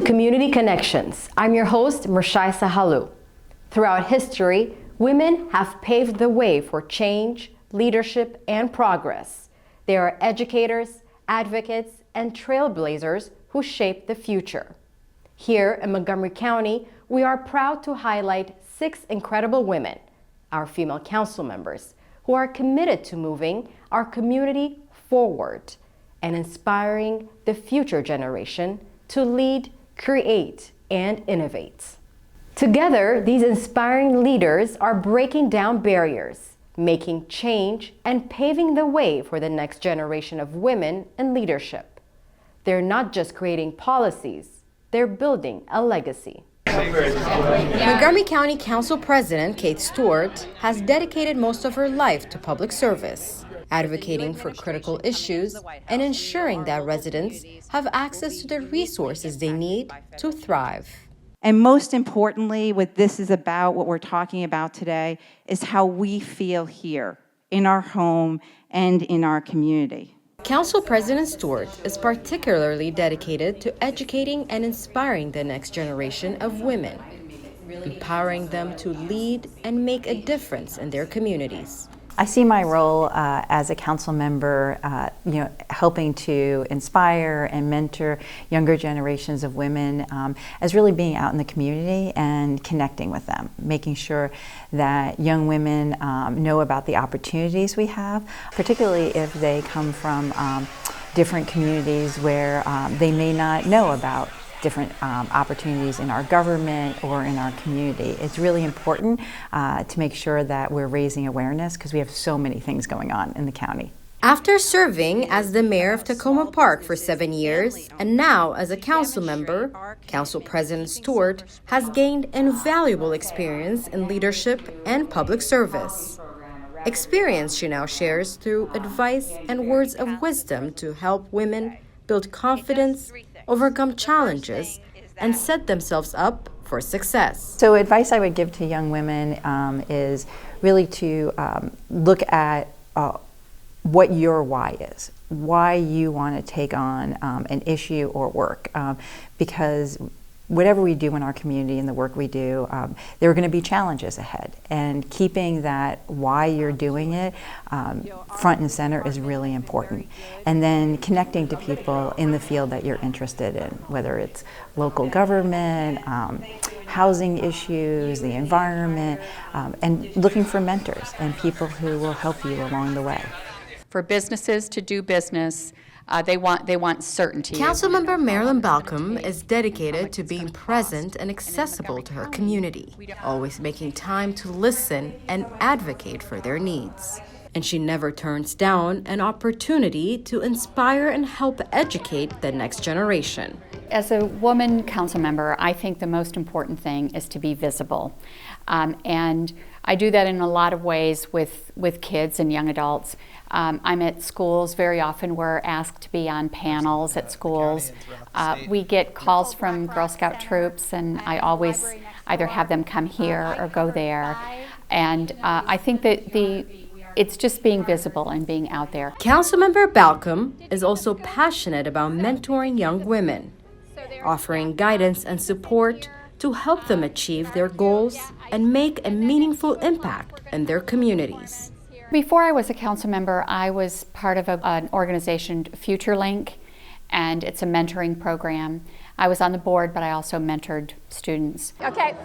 Community Connections. I'm your host, Mirchaye Sahlu. Throughout history, women have paved the way for change, leadership, and progress. They are educators, advocates, and trailblazers who shape the future. Here in Montgomery County, we are proud to highlight 6 incredible women, our female council members, who are committed to moving our community forward and inspiring the future generation to lead, create, and innovate. Together, these inspiring leaders are breaking down barriers, making change, and paving the way for the next generation of women in leadership. They're not just creating policies, they're building a legacy. Montgomery County Council President Kate Stewart has dedicated most of her life to public service, advocating for critical issues and ensuring that residents have access to the resources they need to thrive. And most importantly, what this is about, what we're talking about today, is how we feel here, in our home and in our community. Council President Stewart is particularly dedicated to educating and inspiring the next generation of women, empowering them to lead and make a difference in their communities. I see my role as a council member, helping to inspire and mentor younger generations of women as really being out in the community and connecting with them, making sure that young women know about the opportunities we have, particularly if they come from different communities where they may not know about different opportunities in our government or in our community. It's really important to make sure that we're raising awareness because we have so many things going on in the county. After serving as the mayor of Tacoma Park for 7 years, and now as a council member, Council President Stewart has gained invaluable experience in leadership and public service. Experience she now shares through advice and words of wisdom to help women build confidence, overcome challenges, and set themselves up for success. So advice I would give to young women is really to look at what your why is, why you want to take on an issue or work, because whatever we do in our community and the work we do, there are going to be challenges ahead. And keeping that why you're doing it front and center is really important. And then connecting to people in the field that you're interested in, whether it's local government, housing issues, the environment, and looking for mentors and people who will help you along the way. For businesses to do business, they want certainty. Councilmember Marilyn Balcom is dedicated to being present and accessible to her community, always making time to listen and advocate for their needs. And she never turns down an opportunity to inspire and help educate the next generation. As a woman council member, I think the most important thing is to be visible. And I do that in a lot of ways with kids and young adults. I'm at schools very often. We're asked to be on panels at schools. We get calls from Girl Scout troops, and I always either have them come here or go there. And I think that it's just being visible and being out there. Councilmember Balcom is also passionate about mentoring young women, offering guidance and support to help them achieve their goals and make a meaningful impact in their communities. Before I was a council member, I was part of an organization, Future Link, and it's a mentoring program. I was on the board, but I also mentored students. Okay,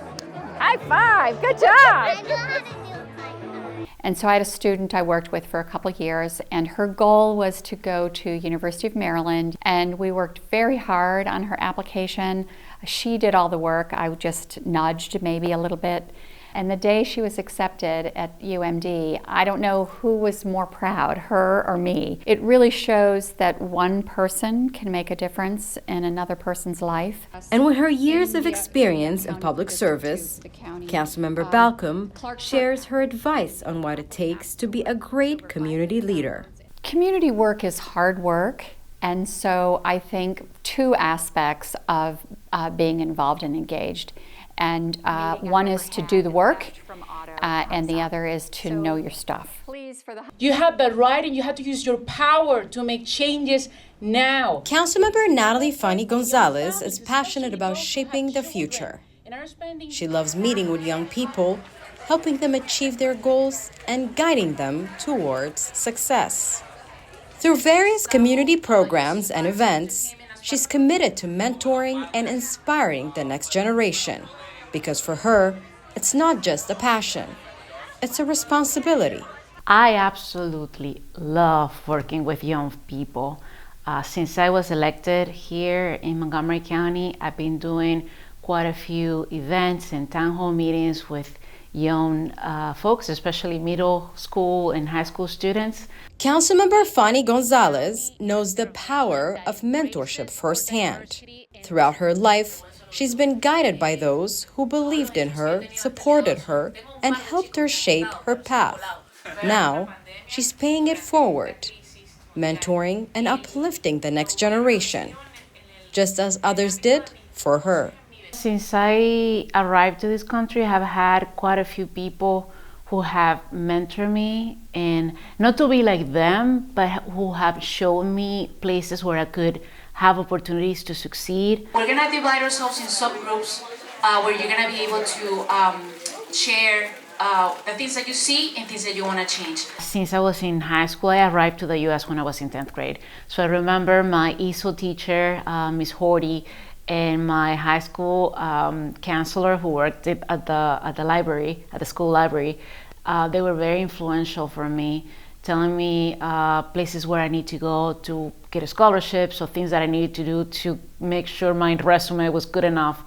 high five, good job. And so I had a student I worked with for a couple of years, and her goal was to go to University of Maryland, and we worked very hard on her application. She did all the work. I just nudged maybe a little bit. And the day she was accepted at UMD, I don't know who was more proud, her or me. It really shows that one person can make a difference in another person's life. And with her years of experience in public service, Councilmember Balcom shares her advice on what it takes to be a great community leader. Community work is hard work, and so I think 2 aspects of being involved and engaged. And one is to do the work, and the other is to know your stuff. You have the right and you have to use your power to make changes now. Councilmember Natalie Fanny Gonzalez is passionate about shaping the future. She loves meeting with young people, helping them achieve their goals and guiding them towards success. Through various community programs and events, she's committed to mentoring and inspiring the next generation, because for her, it's not just a passion, it's a responsibility. I absolutely love working with young people. Since I was elected here in Montgomery County, I've been doing quite a few events and town hall meetings with young folks, especially middle school and high school students. Councilmember Fanny Gonzalez knows the power of mentorship firsthand. Throughout her life, she's been guided by those who believed in her, supported her, and helped her shape her path. Now, she's paying it forward, mentoring and uplifting the next generation, just as others did for her. Since I arrived to this country, I have had quite a few people who have mentored me, and not to be like them, but who have shown me places where I could have opportunities to succeed. We're gonna divide ourselves in subgroups where you're gonna be able to share the things that you see and things that you wanna change. Since I was in high school, I arrived to the U.S. when I was in 10th grade. So I remember my ESOL teacher, Ms. Horty, and my high school counselor who worked at the library, at the school library. They were very influential for me, telling me places where I need to go to get a scholarship, so things that I needed to do to make sure my resume was good enough.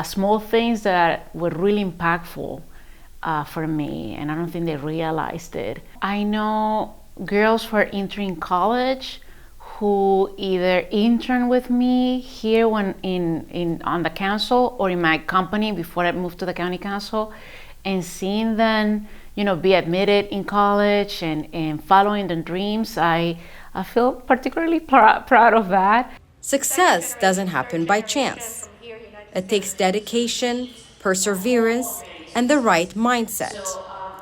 Small things that were really impactful for me, and I don't think they realized it. I know girls who are entering college who either intern with me here when on the council or in my company before I moved to the county council, and seeing them, be admitted in college and following their dreams, I feel particularly proud of that. Success doesn't happen by chance. It takes dedication, perseverance, and the right mindset.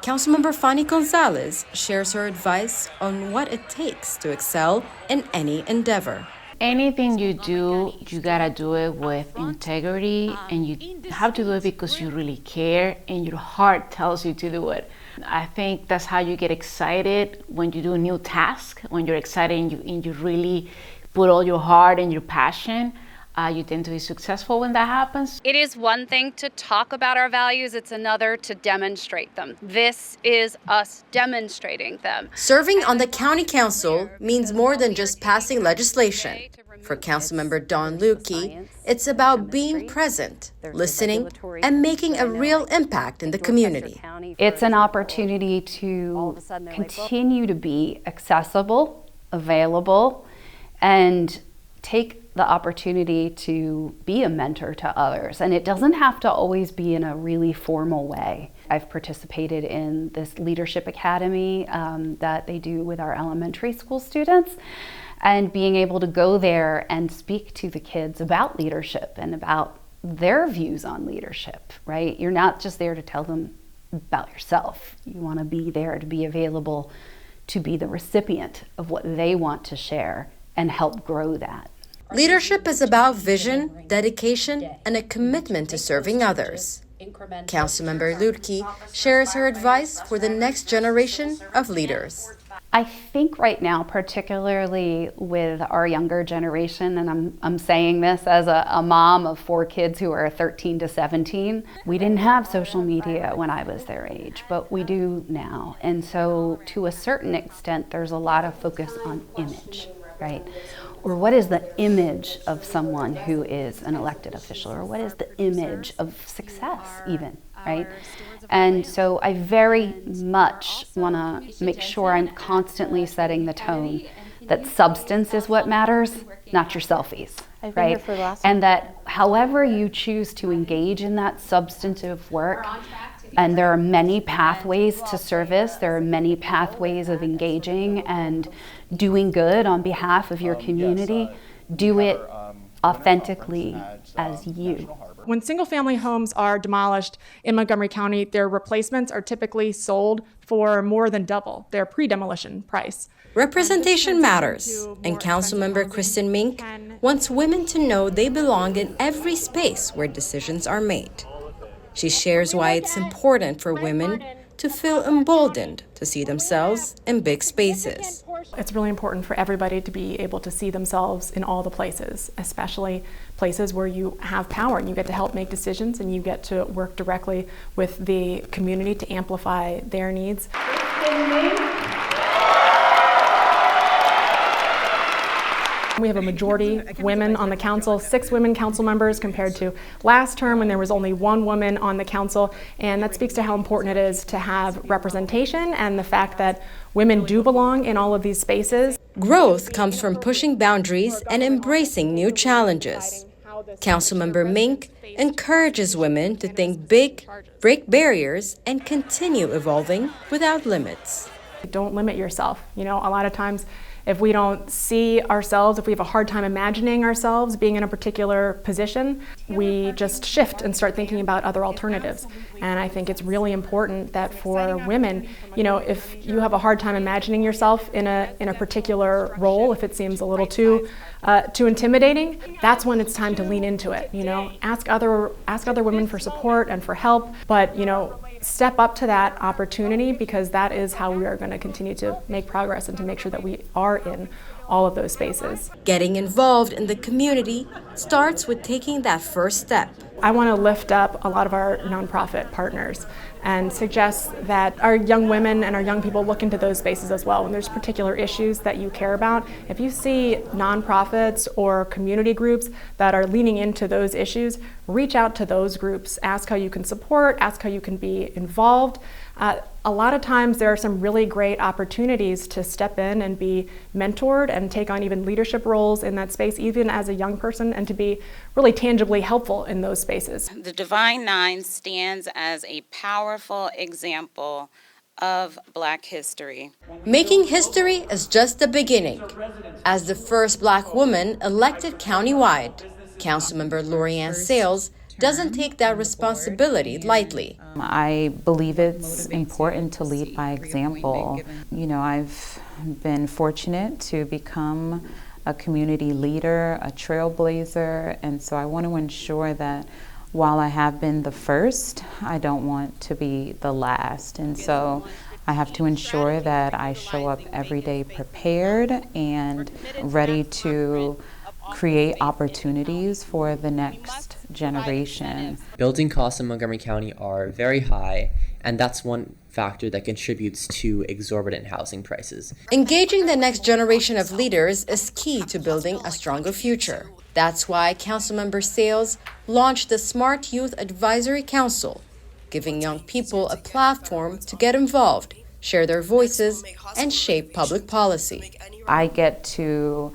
Councilmember Fanny Gonzalez shares her advice on what it takes to excel in any endeavor. Anything you do, you gotta do it with integrity, and you have to do it because you really care and your heart tells you to do it. I think that's how you get excited when you do a new task. When you're excited and you really put all your heart and your passion, you tend to be successful when that happens. It is one thing to talk about our values, it's another to demonstrate them. This is us demonstrating them. Serving on the county council means more than just passing legislation. For Councilmember Dawn Lukey, it's about being present, listening, and making a real impact in the community. It's an opportunity to continue to be accessible, available, and take the opportunity to be a mentor to others. And it doesn't have to always be in a really formal way. I've participated in this leadership academy that they do with our elementary school students, and being able to go there and speak to the kids about leadership and about their views on leadership, right? You're not just there to tell them about yourself. You want to be there to be available to be the recipient of what they want to share and help grow that. Leadership is about vision, dedication, and a commitment to serving others. Councilmember Lukey shares her advice for the next generation of leaders. I think right now, particularly with our younger generation, and I'm saying this as a mom of 4 kids who are 13 to 17, we didn't have social media when I was their age, but we do now. And so to a certain extent, there's a lot of focus on image, right? Or what is the image of someone who is an elected official, or what is the image of success even, right? And so I very much want to make sure I'm constantly setting the tone that substance is what matters, not your selfies, right? And that however you choose to engage in that substantive work, and there are many pathways to service, there are many pathways of engaging and doing good on behalf of your community, do it authentically as you. When single-family homes are demolished in Montgomery County, their replacements are typically sold for more than double their pre-demolition price. Representation matters, and Councilmember Kristen Mink wants women to know they belong in every space where decisions are made. She shares why it's important for women to feel emboldened to see themselves in big spaces. It's really important for everybody to be able to see themselves in all the places, especially places where you have power and you get to help make decisions and you get to work directly with the community to amplify their needs. We have a majority of women on the council, 6 women council members compared to last term when there was only 1 woman on the council. And that speaks to how important it is to have representation and the fact that women do belong in all of these spaces. Growth comes from pushing boundaries and embracing new challenges. Councilmember Mink encourages women to think big, break barriers, and continue evolving without limits. Don't limit yourself. You know, a lot of times if we don't see ourselves, if we have a hard time imagining ourselves being in a particular position, we just shift and start thinking about other alternatives. And I think it's really important that for women, you know, if you have a hard time imagining yourself in a particular role, if it seems a little too intimidating, that's when it's time to lean into it. You know, ask other women for support and for help, but you know, step up to that opportunity, because that is how we are going to continue to make progress and to make sure that we are in all of those spaces. Getting involved in the community starts with taking that first step. I want to lift up a lot of our nonprofit partners and suggest that our young women and our young people look into those spaces as well. When there's particular issues that you care about, if you see nonprofits or community groups that are leaning into those issues, reach out to those groups, ask how you can support, ask how you can be involved. A lot of times there are some really great opportunities to step in and be mentored and take on even leadership roles in that space, even as a young person, and to be really tangibly helpful in those spaces. The Divine Nine stands as a powerful example of Black history. Making history is just the beginning. As the first Black woman elected countywide, Councilmember Lori-Ann Sales doesn't take that responsibility lightly. I believe it's important to lead by example. You know, I've been fortunate to become a community leader, a trailblazer, and so I want to ensure that while I have been the first, I don't want to be the last. And so I have to ensure that I show up every day prepared and ready to create opportunities for the next generation. Building costs in Montgomery County are very high, and that's one factor that contributes to exorbitant housing prices. Engaging the next generation of leaders is key to building a stronger future. That's why Councilmember Sales launched the Smart Youth Advisory Council, giving young people a platform to get involved, share their voices, and shape public policy. I get to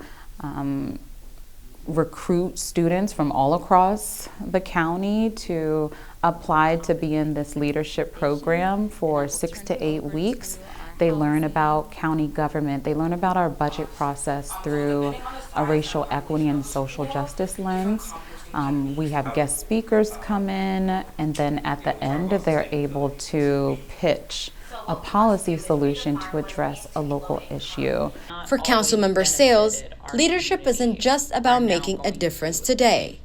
recruit students from all across the county to apply to be in this leadership program for 6 to 8 weeks. They learn about county government. They learn about our budget process through a racial equity and social justice lens. We have guest speakers come in, and then at the end they're able to pitch a policy solution to address a local issue. For Councilmember Sales, leadership isn't just about making a difference today.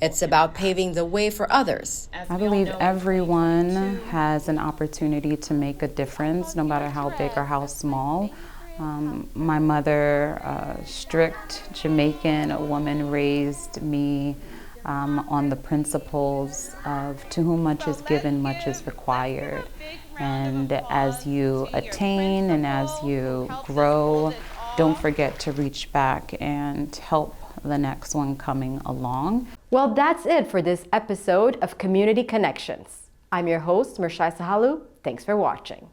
It's about paving the way for others. I believe everyone has an opportunity to make a difference, no matter how big or how small. My mother, a strict Jamaican woman, raised me on the principles of to whom much is given, much is required. And as you attain and as you grow, don't forget to reach back and help the next one coming along. Well, that's it for this episode of Community Connections. I'm your host, Mirchaye Sahlu. Thanks for watching.